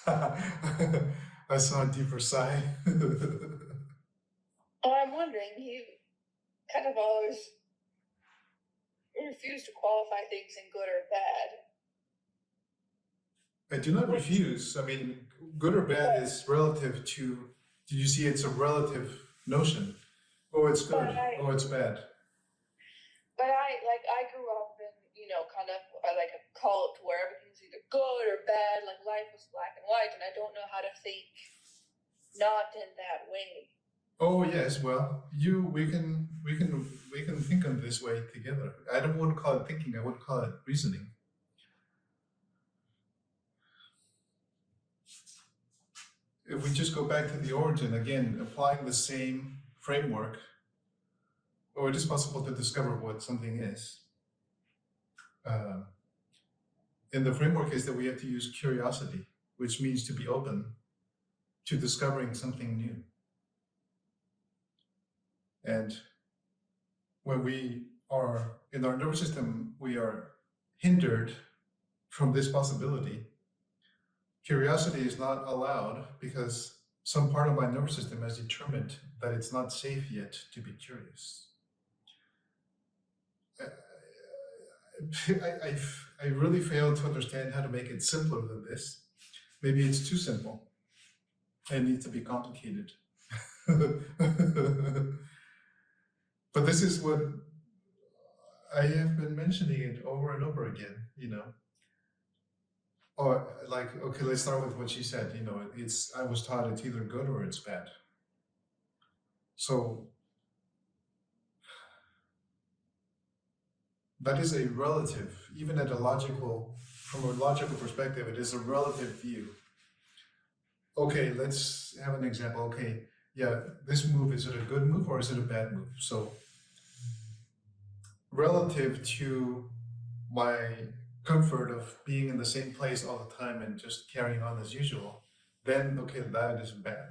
I saw a deeper sigh. Well, I'm wondering, you kind of always refuse to qualify things in good or bad. I do not refuse. I mean, good or bad is relative to. Do you see? It's a relative notion. Oh, it's good. Oh, it's bad. But I grew up in, kind of like a cult where everything's either good or bad, like life was black and white, and I don't know how to think not in that way. Oh yes, well, we can think of this way together. I don't want to call it thinking. I would call it reasoning. If we just go back to the origin again, applying the same framework, or it is possible to discover what something is. And the framework is that we have to use curiosity, which means to be open to discovering something new. And when we are in our nervous system, we are hindered from this possibility. Curiosity is not allowed because some part of my nervous system has determined that it's not safe yet to be curious. I really fail to understand how to make it simpler than this. Maybe it's too simple. It needs to be complicated. But this is what I have been mentioning it over and over again, Or like, okay, let's start with what she said, I was taught it's either good or it's bad. So that is a relative, even from a logical perspective, it is a relative view. Okay, let's have an example. Okay, yeah, this move, is it a good move or is it a bad move? So relative to my comfort of being in the same place all the time and just carrying on as usual, then okay, that is bad.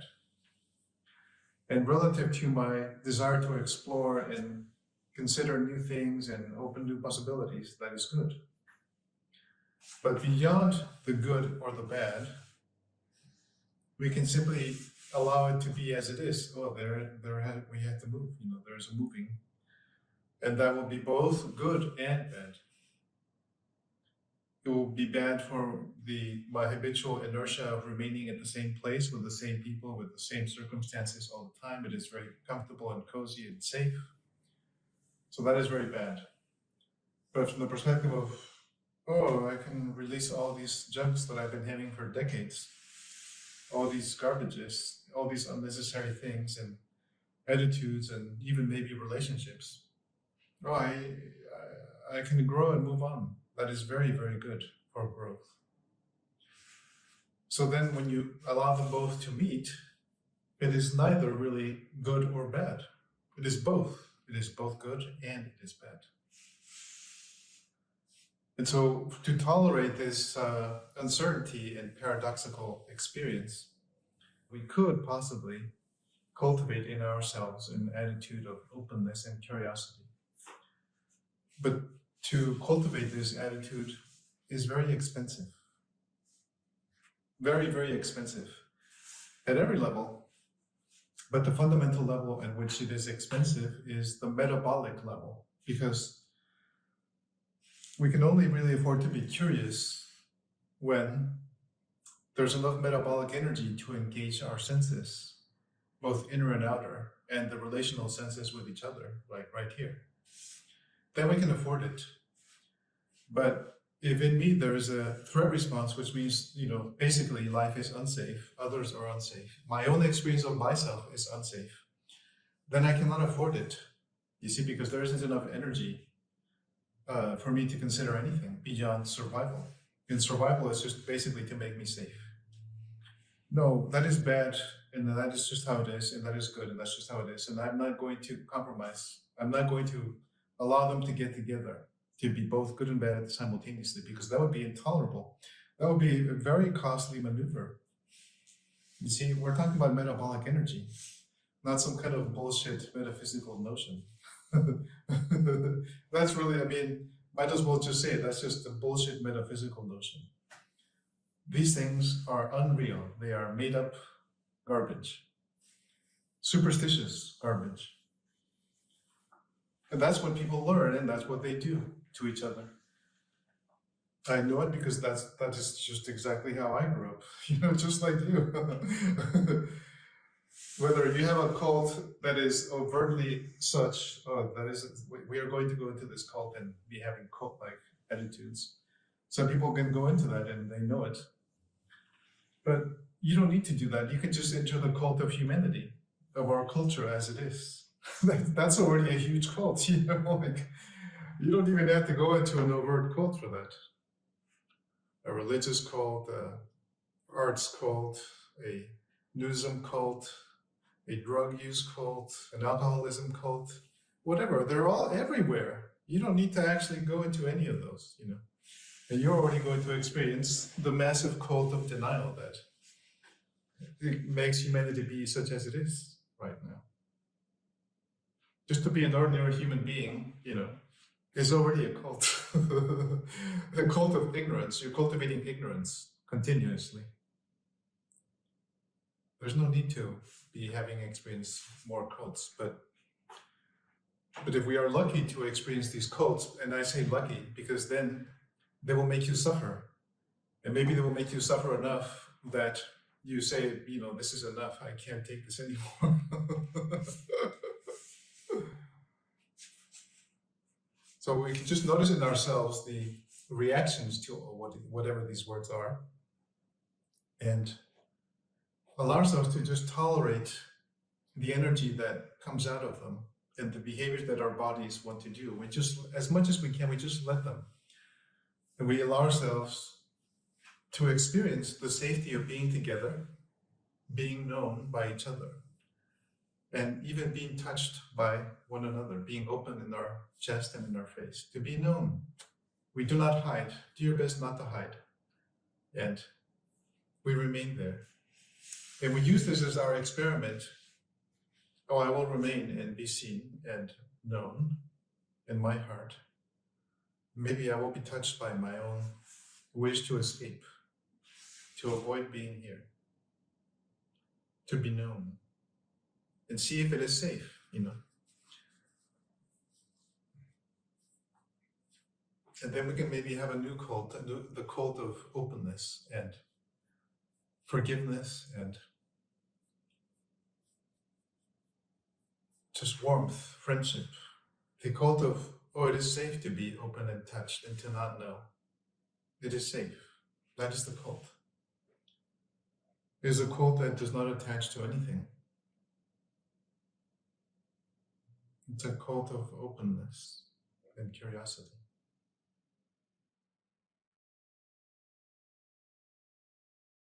And relative to my desire to explore and consider new things and open new possibilities, that is good. But beyond the good or the bad, we can simply allow it to be as it is. Oh, we have to move, there's a moving. And that will be both good and bad. It will be bad for my habitual inertia of remaining at the same place with the same people, with the same circumstances all the time. It is very comfortable and cozy and safe. So that is very bad. But from the perspective of, I can release all these junks that I've been having for decades, all these garbages, all these unnecessary things and attitudes and even maybe relationships. I can grow and move on. That is very, very good for growth. So then when you allow them both to meet, it is neither really good or bad. It is both. It is both good and it is bad. And so to tolerate this uncertainty and paradoxical experience, we could possibly cultivate in ourselves an attitude of openness and curiosity. But to cultivate this attitude is very expensive. Very, very expensive at every level. But the fundamental level at which it is expensive is the metabolic level, because we can only really afford to be curious when there's enough metabolic energy to engage our senses, both inner and outer, and the relational senses with each other, like right here. Then we can afford it. But if in me there is a threat response, which means, basically life is unsafe, others are unsafe, my own experience of myself is unsafe, then I cannot afford it. You see, because there isn't enough energy for me to consider anything beyond survival. And survival is just basically to make me safe. No, that is bad, and that is just how it is, and that is good, and that's just how it is. And I'm not going to compromise. I'm not going to allow them to get together, to be both good and bad simultaneously, because that would be intolerable. That would be a very costly maneuver. You see, we're talking about metabolic energy, not some kind of bullshit metaphysical notion. That's really, might as well just say it. That's just a bullshit metaphysical notion. These things are unreal. They are made up garbage, superstitious garbage. And that's what people learn, and that's what they do to each other. I know it because that is just exactly how I grew up, just like you. Whether you have a cult that is overtly such, that is, we are going to go into this cult and be having cult-like attitudes. Some people can go into that and they know it. But you don't need to do that. You can just enter the cult of humanity, of our culture as it is. That's already a huge cult, like, you don't even have to go into an overt cult for that. A religious cult, arts cult, a nudism cult, a drug use cult, an alcoholism cult, whatever. They're all everywhere. You don't need to actually go into any of those, And you're already going to experience the massive cult of denial that it makes humanity be such as it is right now. Just to be an ordinary human being, is already a cult. A cult of ignorance. You're cultivating ignorance continuously. There's no need to be having experienced more cults, but if we are lucky to experience these cults, and I say lucky because then they will make you suffer, and maybe they will make you suffer enough that you say, this is enough, I can't take this anymore. So we can just notice in ourselves the reactions to whatever these words are, and allow ourselves to just tolerate the energy that comes out of them and the behaviors that our bodies want to do. We just, as much as we can, we just let them. And we allow ourselves to experience the safety of being together, being known by each other, and even being touched by one another, being open in our chest and in our face, to be known. We do not hide. Do your best not to hide. And we remain there. And we use this as our experiment. Oh, I will remain and be seen and known in my heart. Maybe I will be touched by my own wish to escape, to avoid being here, to be known, and see if it is safe, And then we can maybe have a new cult, the cult of openness and forgiveness and just warmth, friendship. The cult of, it is safe to be open and touched and to not know. It is safe. That is the cult. It is a cult that does not attach to anything. It's a cult of openness and curiosity.